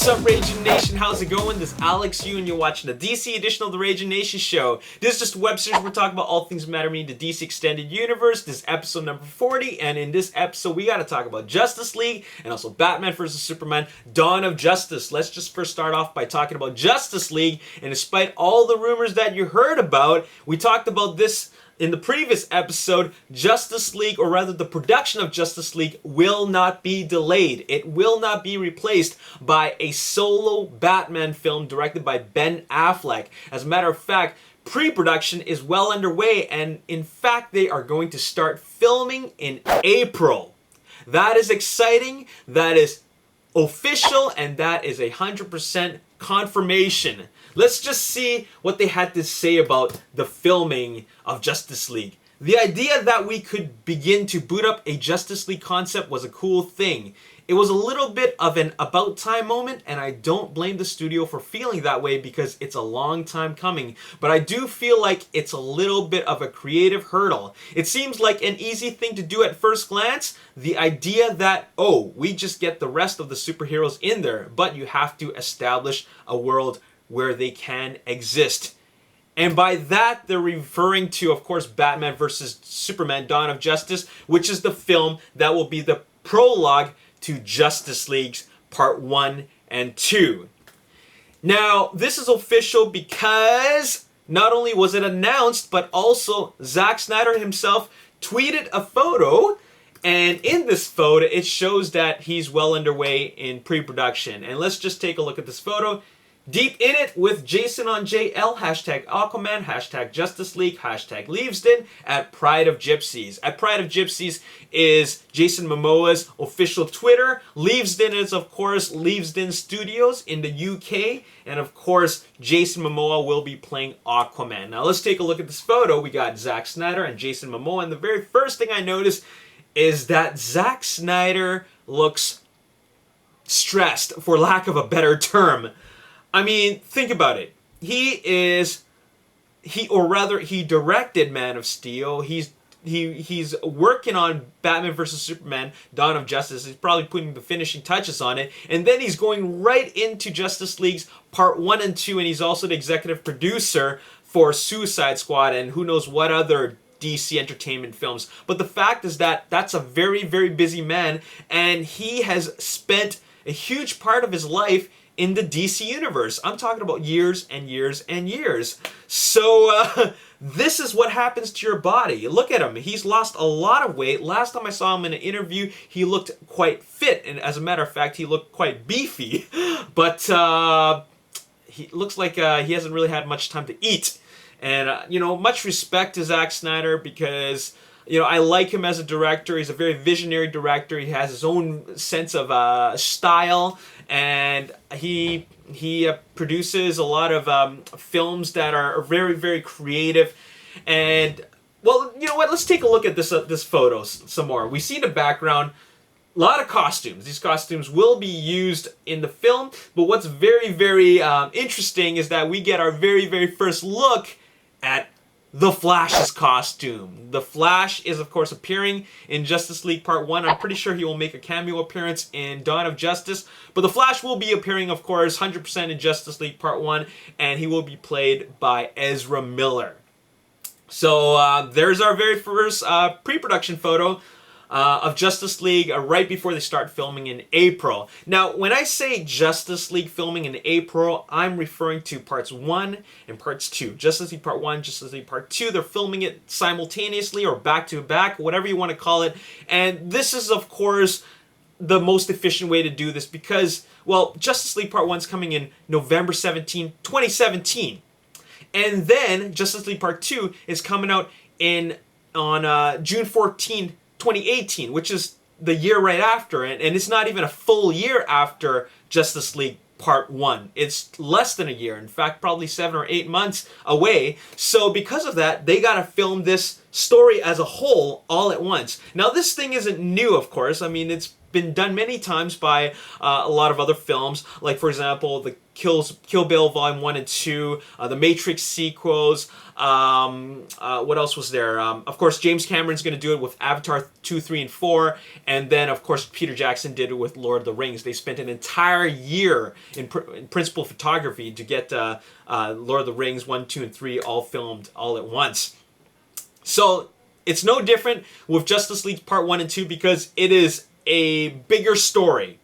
up, Ragin Nation? How's it going? This is Alex Yu, and you're watching the DC edition of the Ragin Nation show. This is just a web series where we're talking about all things matter me in the DC Extended Universe. This is episode number 40, and in this episode, we got to talk about Justice League and also Batman vs. Superman: Dawn of Justice. Let's just first start off by talking about Justice League, and despite all the rumors that you heard about, we talked about this in the previous episode. Justice League, or rather the production of Justice League, will not be delayed. It will not be replaced by a solo Batman film directed by Ben Affleck. As a matter of fact, pre-production is well underway, and in fact they are going to start filming in April. That is exciting, that is official, and that is 100% confirmation. Let's just see what they had to say about the filming of Justice League. The idea that we could begin to boot up a Justice League concept was a cool thing. It was a little bit of an about time moment, and I don't blame the studio for feeling that way because it's a long time coming. But I do feel like it's a little bit of a creative hurdle. It seems like an easy thing to do at first glance. The idea that, oh, we just get the rest of the superheroes in there, but you have to establish a world where they can exist. And by that, they're referring to, of course, Batman vs. Superman: Dawn of Justice, which is the film that will be the prologue to Justice League's Part 1 and 2. Now, this is official because not only was it announced, but also Zack Snyder himself tweeted a photo, and in this photo, it shows that he's well underway in pre-production. And let's just take a look at this photo. Deep in it with Jason on JL, hashtag Aquaman, hashtag Justice League, hashtag Leavesden, at Pride of Gypsies. At Pride of Gypsies is Jason Momoa's official Twitter. Leavesden is, of course, Leavesden Studios in the UK. And, of course, Jason Momoa will be playing Aquaman. Now, let's take a look at this photo. We got Zack Snyder and Jason Momoa. And the very first thing I noticed is that Zack Snyder looks stressed, for lack of a better term. I mean, think about it. He directed Man of Steel. He's working on Batman vs. Superman: Dawn of Justice. He's probably putting the finishing touches on it. And then he's going right into Justice League's Part 1 and 2, and he's also the executive producer for Suicide Squad and who knows what other DC Entertainment films. But the fact is that that's a very, very busy man, and he has spent a huge part of his life in the DC universe. I'm talking about years and years and years. So this is what happens to your body. Look at him. He's lost a lot of weight. Last time I saw him in an interview, he looked quite fit. And as a matter of fact, he looked quite beefy. But he looks like he hasn't really had much time to eat. And, much respect to Zack Snyder because, I like him as a director. He's a very visionary director. He has his own sense of style. And he produces a lot of films that are very, very creative. And, well, you know what? Let's take a look at this photo some more. We see in the background a lot of costumes. These costumes will be used in the film. But what's very, very interesting is that we get our very, very first look at the Flash's costume. The Flash is, of course, appearing in Justice League Part 1. I'm pretty sure he will make a cameo appearance in Dawn of Justice. But the Flash will be appearing, of course, 100% in Justice League Part 1. And he will be played by Ezra Miller. So there's our very first pre-production photo of Justice League right before they start filming in April. Now, when I say Justice League filming in April, I'm referring to Parts 1 and Parts 2. Justice League Part 1, Justice League Part 2. They're filming it simultaneously or back-to-back, whatever you want to call it. And this is, of course, the most efficient way to do this because, well, Justice League Part 1 is coming in November 17, 2017. And then Justice League Part 2 is coming out on June 14, 2018, which is the year right after, and it's not even a full year after Justice League Part 1. It's less than a year. In fact, probably 7 or 8 months away. So because of that, they gotta film this story as a whole all at once. Now, this thing isn't new, of course. I mean, it's been done many times by a lot of other films, like, for example, the Kill Bill Volume 1 and 2, the Matrix sequels. What else was there? Of course, James Cameron's going to do it with Avatar 2, 3, and 4. And then, of course, Peter Jackson did it with Lord of the Rings. They spent an entire year in principal photography to get Lord of the Rings 1, 2, and 3 all filmed all at once. So it's no different with Justice League Part 1 and 2 because it is a bigger story.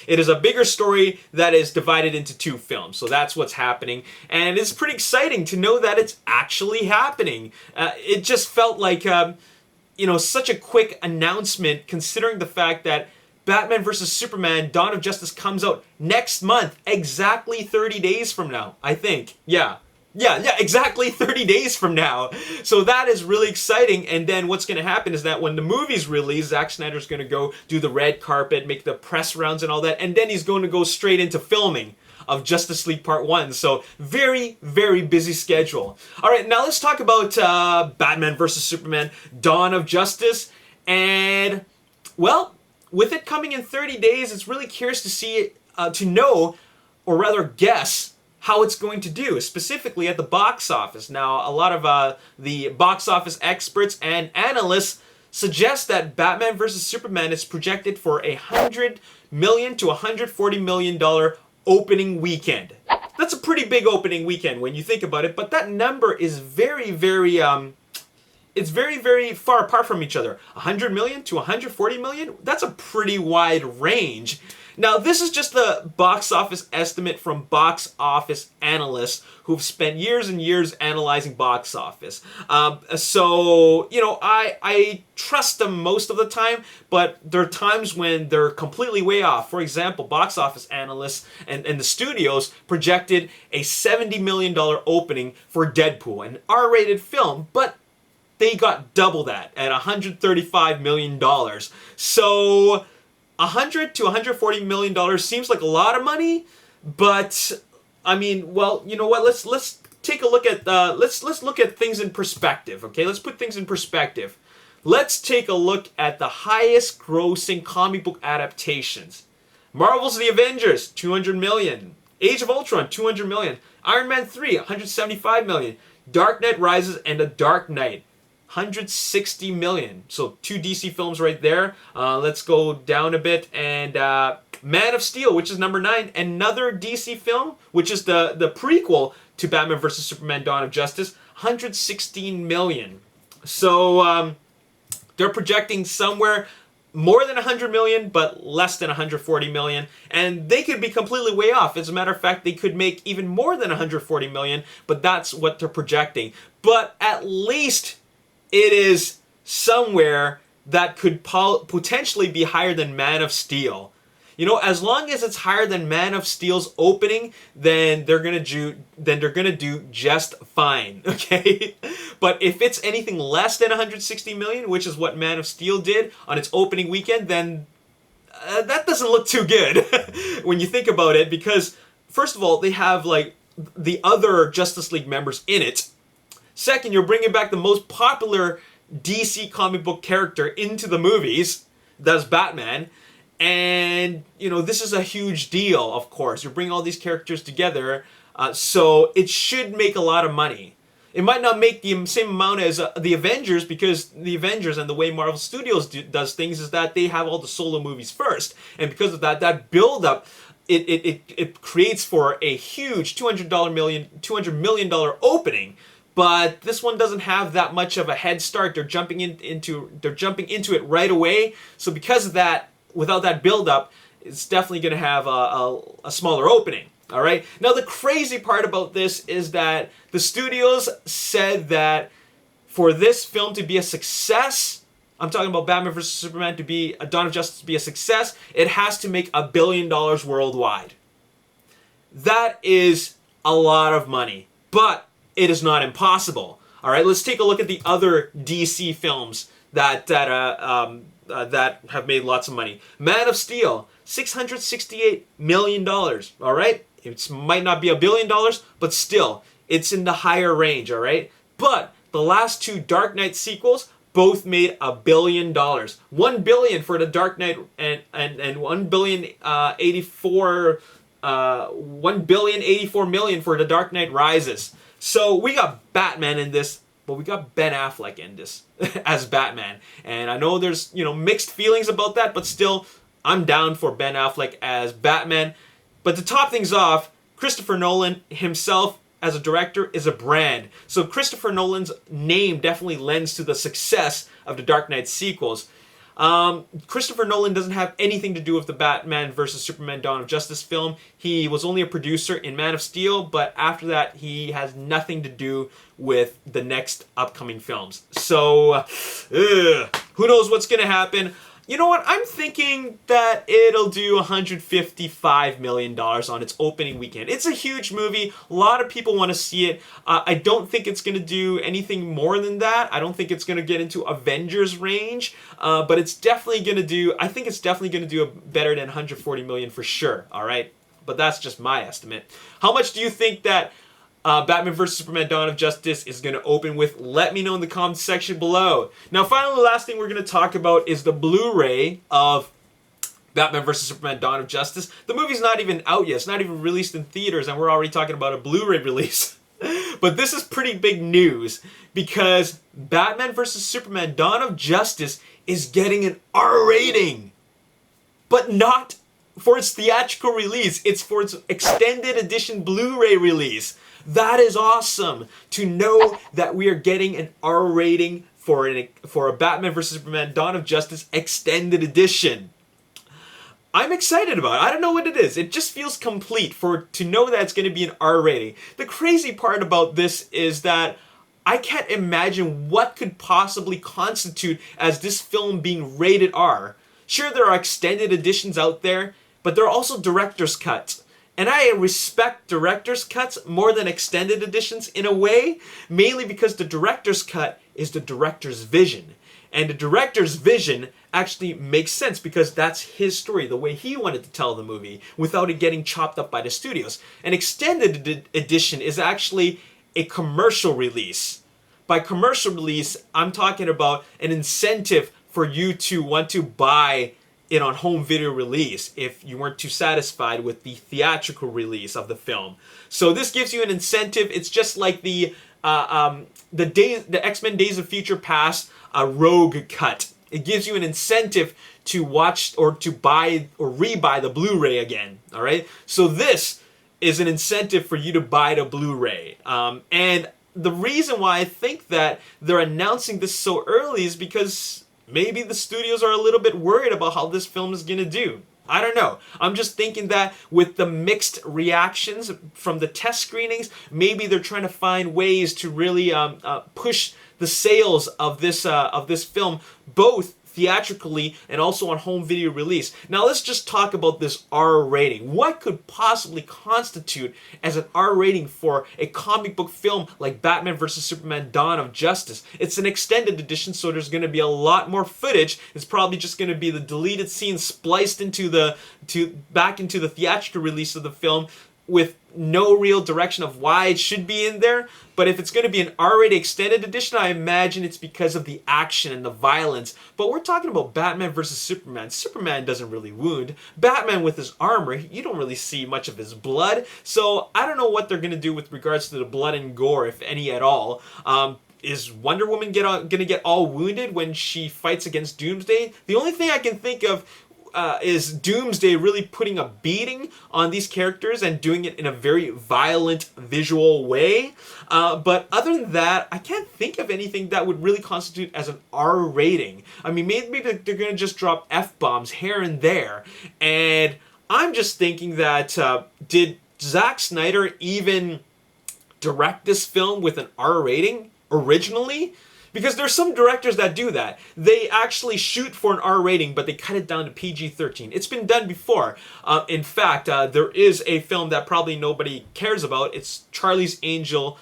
It is a bigger story that is divided into 2 films. So that's what's happening. And it's pretty exciting to know that it's actually happening. It just felt like, such a quick announcement considering the fact that Batman vs. Superman Dawn of Justice comes out next month, exactly 30 days from now, I think. Yeah, exactly 30 days from now. So that is really exciting. And then what's going to happen is that when the movie's released, Zack Snyder's going to go do the red carpet, make the press rounds and all that. And then he's going to go straight into filming of Justice League Part 1. So very, very busy schedule. All right, now let's talk about Batman vs. Superman Dawn of Justice. And, well, with it coming in 30 days, it's really curious to see, to know, or rather guess, how it's going to do, specifically at the box office. Now, a lot of the box office experts and analysts suggest that Batman vs. Superman is projected for $100 million to $140 million opening weekend. That's a pretty big opening weekend when you think about it, but that number is very, very, it's very, very far apart from each other. 100 million to 140 million? That's a pretty wide range. Now, this is just the box office estimate from box office analysts who've spent years and years analyzing box office. So, I trust them most of the time, but there are times when they're completely way off. For example, box office analysts and the studios projected a $70 million opening for Deadpool, an R-rated film, but they got double that at $135 million. So $100 to $140 million seems like a lot of money, but I mean, well, you know what? Let's take a look at let's look at things in perspective. Okay, let's put things in perspective. Let's take a look at the highest grossing comic book adaptations. Marvel's The Avengers, 200 million. Age of Ultron, 200 million. Iron Man 3, 175 million. Dark Knight Rises and The Dark Knight, 160 million. So 2 DC films right there. Let's go down a bit. And Man of Steel, which is number 9. Another DC film, which is the prequel to Batman vs. Superman Dawn of Justice, 116 million. So they're projecting somewhere more than 100 million, but less than 140 million. And they could be completely way off. As a matter of fact, they could make even more than 140 million, but that's what they're projecting. But at least it is somewhere that could potentially be higher than Man of Steel. You know, as long as it's higher than Man of Steel's opening, then they're gonna do just fine, okay? But if it's anything less than 160 million, which is what Man of Steel did on its opening weekend, then that doesn't look too good when you think about it, because first of all, they have like the other Justice League members in it. Second, you're bringing back the most popular DC comic book character into the movies, that's Batman. And, you know, this is a huge deal, of course. You're bringing all these characters together, so it should make a lot of money. It might not make the same amount as the Avengers, because the Avengers and the way Marvel Studios does things is that they have all the solo movies first. And because of that, that build-up, it creates for a huge $200 million opening. But this one doesn't have that much of a head start. They're jumping into it right away. So because of that, without that build-up, it's definitely going to have a smaller opening. All right. Now, the crazy part about this is that the studios said that for this film to be a success, I'm talking about Batman vs. Superman to be a Dawn of Justice to be a success, it has to make $1 billion worldwide. That is a lot of money, but it is not impossible. All right. Let's take a look at the other DC films that have made lots of money. Man of Steel, $668 million. All right. It might not be $1 billion, but still, it's in the higher range, all right? But the last two Dark Knight sequels both made $1 billion. $1 billion for the Dark Knight and 1,084 million for the Dark Knight Rises. So we got Batman in this, but we got Ben Affleck in this as Batman. And I know there's, mixed feelings about that, but still, I'm down for Ben Affleck as Batman. But to top things off, Christopher Nolan himself as a director is a brand. So Christopher Nolan's name definitely lends to the success of the Dark Knight sequels. Christopher Nolan doesn't have anything to do with the Batman vs. Superman Dawn of Justice film. He was only a producer in Man of Steel, but after that, he has nothing to do with the next upcoming films. So, who knows what's going to happen? You know what? I'm thinking that it'll do $155 million on its opening weekend. It's a huge movie. A lot of people want to see it. I don't think it's going to do anything more than that. I don't think it's going to get into Avengers range. But it's definitely going to do, I think it's definitely going to do better than $140 million for sure. All right? But that's just my estimate. How much do you think that Batman vs. Superman Dawn of Justice is going to open with? Let me know in the comments section below. Now, finally, the last thing we're going to talk about is the Blu-ray of Batman vs. Superman Dawn of Justice. The movie's not even out yet. It's not even released in theaters, and we're already talking about a Blu-ray release. But this is pretty big news because Batman vs. Superman Dawn of Justice is getting an R rating. But not for its theatrical release. It's for its extended edition Blu-ray release. That is awesome to know that we are getting an R rating for a Batman vs. Superman Dawn of Justice extended edition. I'm excited about it. I don't know what it is. It just feels complete to know that it's going to be an R rating. The crazy part about this is that I can't imagine what could possibly constitute as this film being rated R. Sure, there are extended editions out there, but there are also director's cuts. And I respect director's cuts more than extended editions in a way, mainly because the director's cut is the director's vision. And the director's vision actually makes sense because that's his story, the way he wanted to tell the movie, without it getting chopped up by the studios. An extended edition is actually a commercial release. By commercial release, I'm talking about an incentive for you to want to buy it on home video release if you weren't too satisfied with the theatrical release of the film. So this gives you an incentive. It's just like the X-Men Days of Future Past Rogue cut. It gives you an incentive to watch or to buy or rebuy the Blu-ray again. All right. So this is an incentive for you to buy the Blu-ray. And the reason why I think that they're announcing this so early is because maybe the studios are a little bit worried about how this film is going to do. I don't know. I'm just thinking that with the mixed reactions from the test screenings, maybe they're trying to find ways to really push the sales of this film, both theatrically and also on home video release. Now let's just talk about this R rating. What could possibly constitute as an R rating for a comic book film like Batman vs. Superman Dawn of Justice? It's an extended edition, so there's going to be a lot more footage. It's probably just going to be the deleted scenes spliced back into the theatrical release of the film, with no real direction of why it should be in there. But if it's going to be an R-rated extended edition, I imagine it's because of the action and the violence. But we're talking about Batman versus Superman. Superman doesn't really wound. Batman with his armor, you don't really see much of his blood. So I don't know what they're going to do with regards to the blood and gore, if any at all. Is Wonder Woman going to get all wounded when she fights against Doomsday? The only thing I can think of is Doomsday really putting a beating on these characters and doing it in a very violent visual way. But other than that, I can't think of anything that would really constitute as an R rating. I mean, maybe they're going to just drop F-bombs here and there. And I'm just thinking that, did Zack Snyder even direct this film with an R rating originally? Because there's some directors that do that. They actually shoot for an R rating, but they cut it down to PG-13. It's been done before. In fact, there is a film that probably nobody cares about. It's Charlie's Angels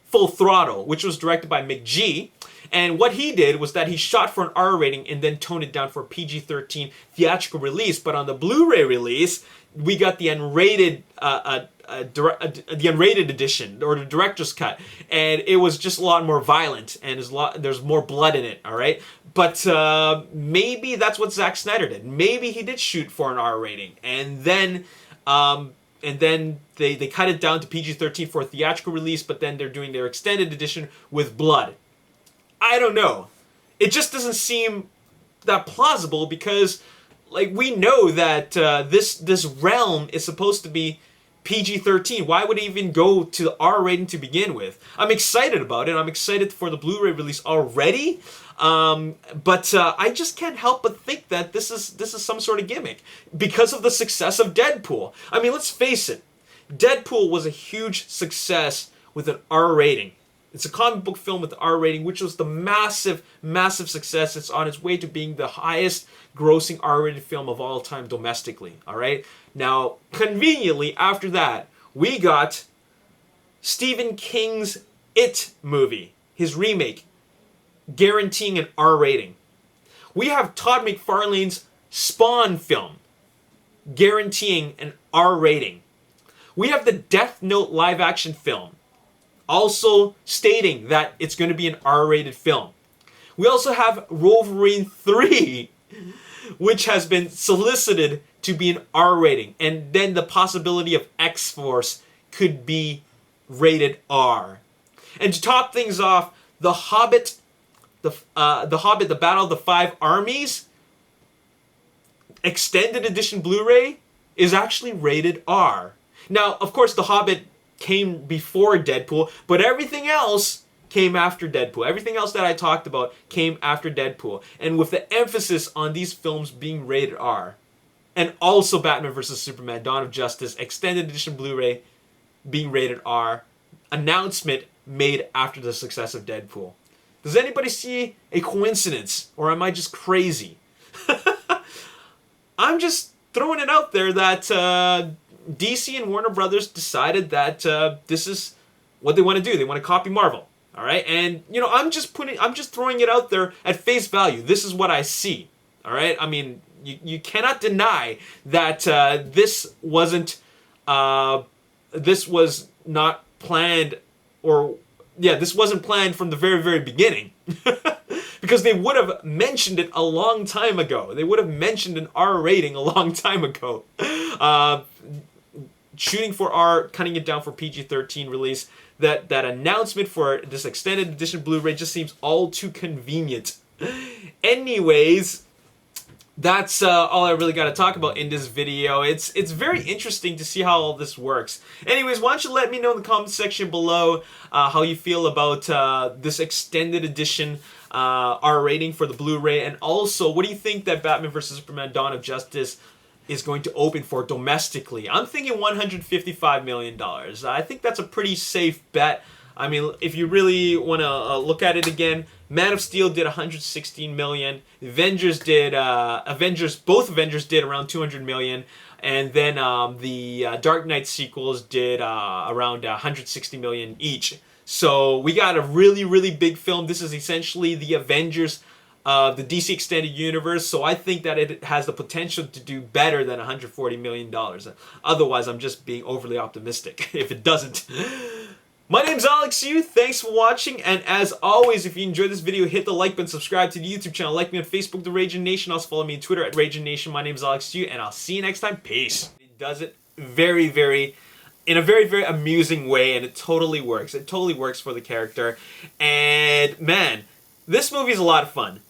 Full Throttle, which was directed by McG. And what he did was that he shot for an R rating and then toned it down for a PG-13 theatrical release. But on the Blu-ray release, we got the unrated the unrated edition or the director's cut, and it was just a lot more violent and there's more blood in it. All right, but maybe that's what Zack Snyder did. Maybe he did shoot for an R rating, and then they cut it down to PG-13 for a theatrical release, but then they're doing their extended edition with blood. I don't know. It just doesn't seem that plausible because, like, we know that this realm is supposed to be PG-13. Why would it even go to the R rating to begin with? I'm excited about it. I'm excited for the Blu-ray release already. But I just can't help but think that this is some sort of gimmick because of the success of Deadpool. I mean, let's face it. Deadpool was a huge success with an R rating. It's a comic book film with the R rating, which was the massive, massive success. It's on its way to being the highest grossing R-rated film of all time domestically. All right. Now, conveniently, after that, we got Stephen King's It movie, his remake, guaranteeing an R rating. We have Todd McFarlane's Spawn film, guaranteeing an R rating. We have the Death Note live action film, also stating that it's going to be an R-rated film. We also have Wolverine 3, which has been solicited to be an R rating, and then the possibility of X-Force could be rated R. And to top things off, The Hobbit, The Battle of the Five Armies, extended edition Blu-ray is actually rated R. Now, of course, The Hobbit came before Deadpool, but everything else came after Deadpool. Everything else that I talked about came after Deadpool. And with the emphasis on these films being rated R, and also Batman vs. Superman, Dawn of Justice, extended edition Blu-ray being rated R, announcement made after the success of Deadpool. Does anybody see a coincidence, or am I just crazy? I'm just throwing it out there that DC and Warner Brothers decided that this is what they want to do. They want to copy Marvel. All right, and you know, I'm just throwing it out there at face value. This is what I see. All right, I mean, you cannot deny that this was not planned, or yeah, this wasn't planned from the very, very beginning. Because they would have mentioned it a long time ago. They would have mentioned an R rating a long time ago. Shooting for R, cutting it down for PG-13 release. That announcement for this extended edition Blu-ray just seems all too convenient. Anyways, that's all I really got to talk about in this video. It's very interesting to see how all this works. Anyways, why don't you let me know in the comment section below how you feel about this extended edition R rating for the Blu-ray, and also what do you think that Batman vs. Superman Dawn of Justice is going to open for domestically? I'm thinking $155 million. I think that's a pretty safe bet. I mean, if you really want to look at it again, Man of Steel did $116 million. Both Avengers did around $200 million. And then the Dark Knight sequels did around $160 million each. So we got a really, really big film. This is essentially the Avengers of the DC Extended Universe, so I think that it has the potential to do better than $140 million. Otherwise, I'm just being overly optimistic if it doesn't. My name's Alex Yu, thanks for watching, and as always, if you enjoyed this video, hit the like button, subscribe to the YouTube channel, like me on Facebook, The Ragin Nation, also follow me on Twitter at Ragin Nation. My name's Alex Yu, and I'll see you next time. Peace. It does it in a very, very amusing way, and it totally works. It totally works for the character, and man, this movie is a lot of fun.